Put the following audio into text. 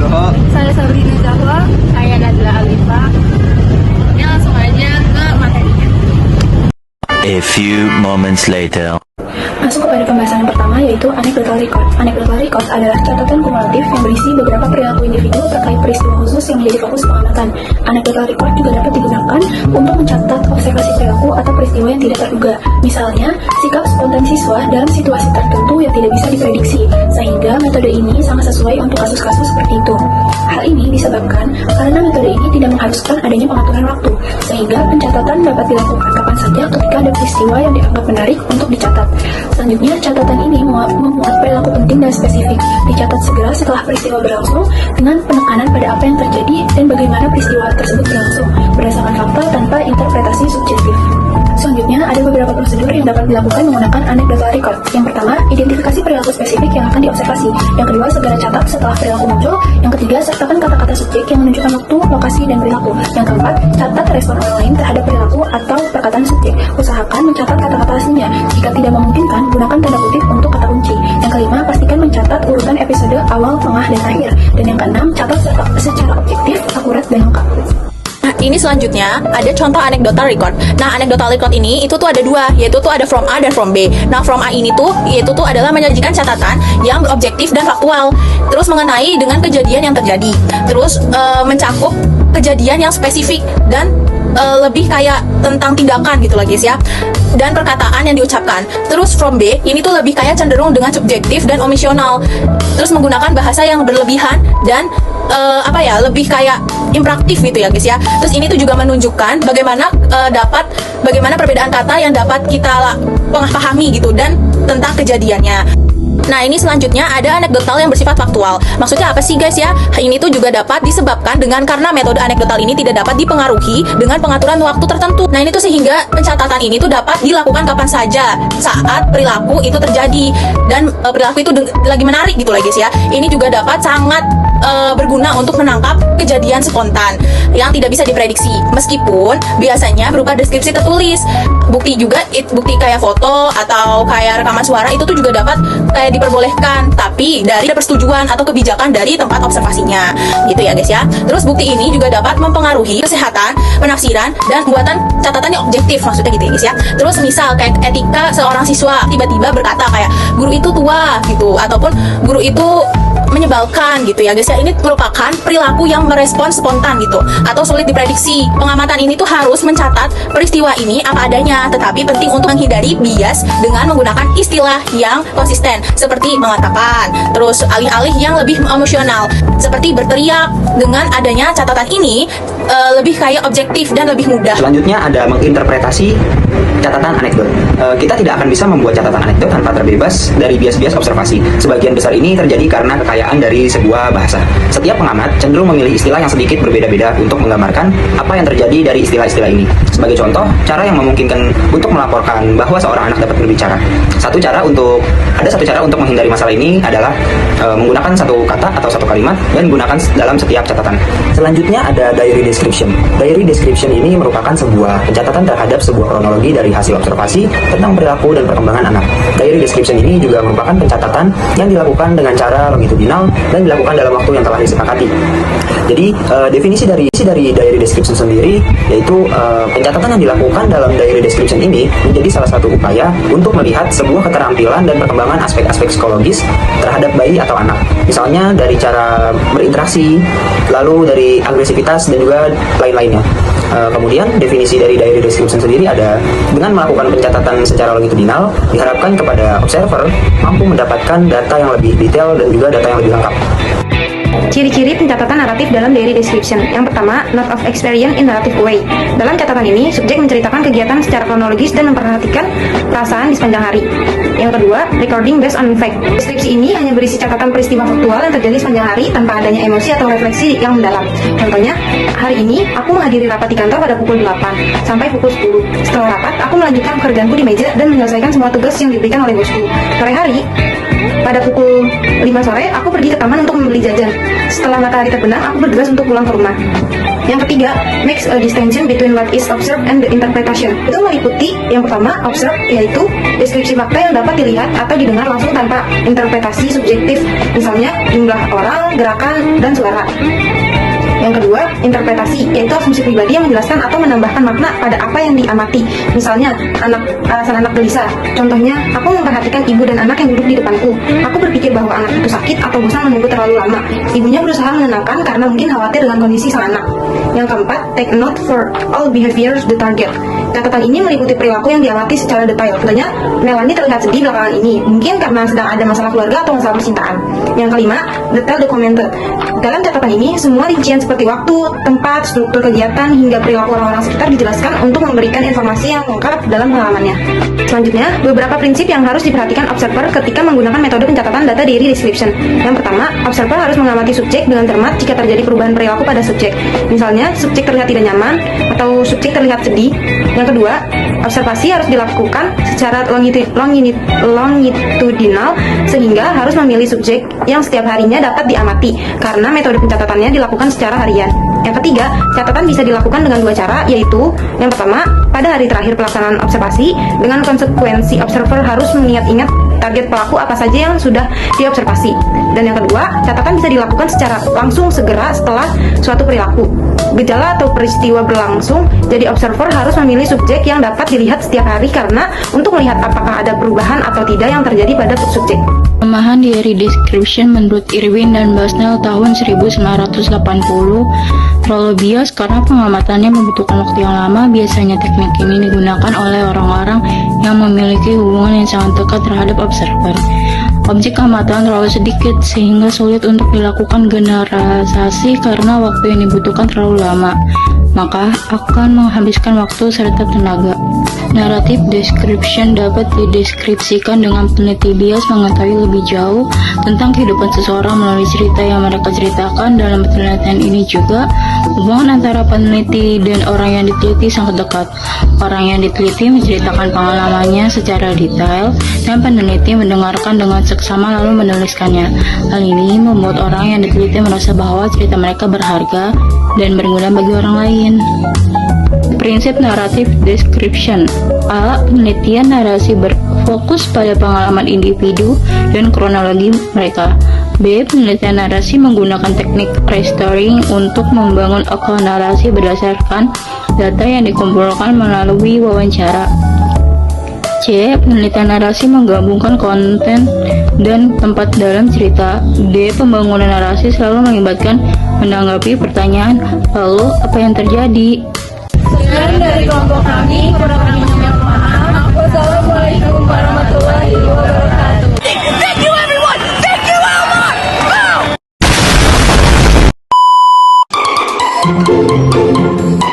Nugroho. Saya Sabrina Zahwa. Saya Nadla Alifa. Ya, langsung aja ke materinya. A few moments later. Masuk kepada pembahasan yang pertama, yaitu anecdotal record. Anecdotal record adalah catatan kumulatif yang berisi beberapa perilaku individu terkait peristiwa khusus yang menjadi fokus pengamatan. Anecdotal record juga dapat digunakan untuk mencatat observasi perilaku atau peristiwa yang tidak terduga. Misalnya, sikap spontan siswa dalam situasi tertentu yang tidak bisa diprediksi, sehingga metode ini sangat sesuai untuk kasus-kasus seperti itu. Hal ini disebabkan karena metode ini tidak mengharuskan adanya pengaturan waktu, sehingga pencatatan dapat dilakukan kapan saja ketika ada peristiwa yang dianggap menarik untuk dicatat. Selanjutnya, catatan ini memuat perilaku penting dan spesifik. Dicatat segera setelah peristiwa berlangsung dengan penekanan pada apa yang terjadi dan bagaimana peristiwa tersebut berlangsung berdasarkan fakta tanpa interpretasi subjektif. Selanjutnya, ada beberapa prosedur yang dapat dilakukan menggunakan anecdotal record. Yang pertama, identifikasi perilaku spesifik yang akan diobservasi. Yang kedua, segera catat setelah perilaku muncul. Yang ketiga, sertakan kata-kata subjek yang menunjukkan waktu, lokasi, dan perilaku. Yang keempat, catat respon orang lain terhadap perilaku atau perkataan subjek. Usahakan mencatat kata-kata aslinya. Jika tidak memungkinkan, gunakan tanda kutip untuk kata kunci. Yang kelima, pastikan mencatat urutan episode awal, tengah, dan akhir. Dan yang keenam, catat secara objektif, akurat, dan lengkap. Ini selanjutnya ada contoh anecdotal record. Nah, anecdotal record ini itu tuh ada dua, yaitu tuh ada from A dan from B. Nah, from A ini tuh yaitu tuh adalah menyajikan catatan yang objektif dan faktual, terus mengenai dengan kejadian yang terjadi, terus mencakup kejadian yang spesifik dan lebih kayak tentang tindakan gitu lah guys ya, dan perkataan yang diucapkan. Terus from B ini tuh lebih kayak cenderung dengan subjektif dan omisional, terus menggunakan bahasa yang berlebihan dan lebih kayak impraktif gitu ya guys ya. Terus ini tuh juga menunjukkan bagaimana bagaimana perbedaan kata yang dapat kita pahami gitu dan tentang kejadiannya. Nah, ini selanjutnya ada anekdotal yang bersifat faktual. Maksudnya apa sih guys ya? Ini tuh juga dapat disebabkan karena metode anekdotal ini tidak dapat dipengaruhi dengan pengaturan waktu tertentu. Nah, ini tuh sehingga pencatatan ini tuh dapat dilakukan kapan saja saat perilaku itu terjadi dan perilaku itu lagi menarik gitu lah guys ya. Ini juga dapat sangat berguna untuk menangkap kejadian spontan yang tidak bisa diprediksi, meskipun biasanya berupa deskripsi tertulis. Bukti kayak foto atau kayak rekaman suara itu tuh juga dapat kayak diperbolehkan, tapi dari persetujuan atau kebijakan dari tempat observasinya gitu ya guys ya. Terus bukti ini juga dapat mempengaruhi kesehatan, penafsiran, dan pembuatan catatan yang objektif, maksudnya gitu ya guys ya. Terus misal kayak etika seorang siswa tiba-tiba berkata kayak guru itu tua gitu, ataupun guru itu menyebalkan gitu ya guys ya. Ini merupakan perilaku yang merespon spontan gitu atau sulit diprediksi. Pengamatan ini tuh harus mencatat peristiwa ini apa adanya, tetapi penting untuk menghindari bias dengan menggunakan istilah yang konsisten seperti mengatakan, terus alih-alih yang lebih emosional seperti berteriak. Dengan adanya catatan ini lebih kayak objektif dan lebih mudah. Selanjutnya ada menginterpretasi catatan anekdot. Kita tidak akan bisa membuat catatan anekdot tanpa terbebas dari bias-bias observasi. Sebagian besar ini terjadi karena kekayaan dari sebuah bahasa. Setiap pengamat cenderung memilih istilah yang sedikit berbeda-beda untuk menggambarkan apa yang terjadi dari istilah-istilah ini. Sebagai contoh, cara yang memungkinkan untuk melaporkan bahwa seorang anak dapat berbicara. Ada satu cara untuk menghindari masalah ini adalah menggunakan satu kata atau satu kalimat dan gunakan dalam setiap catatan. Selanjutnya ada diary description. Diary description ini merupakan sebuah pencatatan terhadap sebuah kronologi dari hasil observasi tentang perilaku dan perkembangan anak. Diary description ini juga merupakan pencatatan yang dilakukan dengan cara longitudinal dan dilakukan dalam waktu yang telah disepakati. Jadi definisi dari diary description sendiri yaitu pencatatan yang dilakukan dalam diary description ini menjadi salah satu upaya untuk melihat sebuah keterampilan dan perkembangan aspek-aspek psikologis terhadap bayi atau anak. Misalnya dari cara berinteraksi, lalu dari agresivitas dan juga lain-lainnya. Kemudian definisi dari diary description sendiri ada dengan melakukan pencatatan secara longitudinal diharapkan kepada observer mampu mendapatkan data yang lebih detail dan juga data yang lebih lengkap. Ciri-ciri pencatatan naratif dalam diary description. Yang pertama, note of experience in narrative way. Dalam catatan ini, subjek menceritakan kegiatan secara kronologis dan memperhatikan perasaan di sepanjang hari. Yang kedua, recording based on fact. Deskripsi ini hanya berisi catatan peristiwa faktual yang terjadi sepanjang hari tanpa adanya emosi atau refleksi yang mendalam. Contohnya, hari ini aku menghadiri rapat di kantor pada pukul 8 sampai pukul 10. Setelah rapat, aku melanjutkan pekerjaanku di meja dan menyelesaikan semua tugas yang diberikan oleh bosku. Sore hari, Pada pukul 5 sore, aku pergi ke taman untuk membeli jajan. Setelah matahari terbenam, aku bergegas untuk pulang ke rumah. Yang ketiga, makes a distinction between what is observed and the interpretation. Itu meliputi yang pertama, observe, yaitu deskripsi fakta yang dapat dilihat atau didengar langsung tanpa interpretasi subjektif, misalnya jumlah orang, gerakan, dan suara. Yang kedua, interpretasi, yaitu asumsi pribadi yang menjelaskan atau menambahkan makna pada apa yang diamati. Misalnya, alasan anak gelisah. Contohnya, aku memperhatikan ibu dan anak yang duduk di depanku. Aku berpikir bahwa anak itu sakit atau bosan menunggu terlalu lama. Ibunya berusaha menenangkan karena mungkin khawatir dengan kondisi sang anak. Yang keempat, take note for all behaviors the target. Catatan ini meliputi perilaku yang diamati secara detail. Contohnya, Melanie terlihat sedih belakangan ini, mungkin karena sedang ada masalah keluarga atau masalah percintaan. Yang kelima, detail documented. Dalam catatan ini, semua rincian seperti waktu, tempat, struktur kegiatan, hingga perilaku orang-orang sekitar dijelaskan untuk memberikan informasi yang lengkap dalam pengalamannya. Selanjutnya, beberapa prinsip yang harus diperhatikan observer ketika menggunakan metode pencatatan data diary description. Yang pertama, observer harus mengamati subjek dengan cermat jika terjadi perubahan perilaku pada subjek. Misalnya, subjek terlihat tidak nyaman atau subjek terlihat sedih. Yang kedua, observasi harus dilakukan secara longitudinal sehingga harus memilih subjek yang setiap harinya dapat diamati karena metode pencatatannya dilakukan secara harian. Yang ketiga, catatan bisa dilakukan dengan dua cara, yaitu yang pertama, pada hari terakhir pelaksanaan observasi, dengan konsekuensi observer harus mengingat-ingat target pelaku apa saja yang sudah diobservasi. Dan yang kedua, catatan bisa dilakukan secara langsung segera setelah suatu perilaku. Gejala atau peristiwa berlangsung, jadi observer harus memilih subjek yang dapat dilihat setiap hari karena untuk melihat apakah ada perubahan atau tidak yang terjadi pada subjek. Kelemahan diary description menurut Irwin dan Basnell tahun 1980 terlalu bias karena pengamatannya membutuhkan waktu yang lama. Biasanya teknik ini digunakan oleh orang-orang yang memiliki hubungan yang sangat dekat terhadap observer. Objek amatan terlalu sedikit sehingga sulit untuk dilakukan generalisasi karena waktu yang dibutuhkan terlalu lama, maka akan menghabiskan waktu serta tenaga. Narrative description dapat dideskripsikan dengan peneliti bias mengetahui lebih jauh tentang kehidupan seseorang melalui cerita yang mereka ceritakan. Dalam penelitian ini juga, hubungan antara peneliti dan orang yang diteliti sangat dekat. Orang yang diteliti menceritakan pengalamannya secara detail dan peneliti mendengarkan dengan seksama lalu menuliskannya. Hal ini membuat orang yang diteliti merasa bahwa cerita mereka berharga dan berguna bagi orang lain. Prinsip narrative description. A. Penelitian narasi berfokus pada pengalaman individu dan kronologi mereka. B. Penelitian narasi menggunakan teknik restoring untuk membangun akal narasi berdasarkan data yang dikumpulkan melalui wawancara. C. Penelitian narasi menggabungkan konten dan tempat dalam cerita. D. Pembangunan narasi selalu melibatkan menanggapi pertanyaan, lalu apa yang terjadi? Sekian dari kelompok kami, kurang lebihnya mohon maaf. Wassalamualaikum warahmatullahi wabarakatuh. Thank you everyone! Thank you Elmar! Go!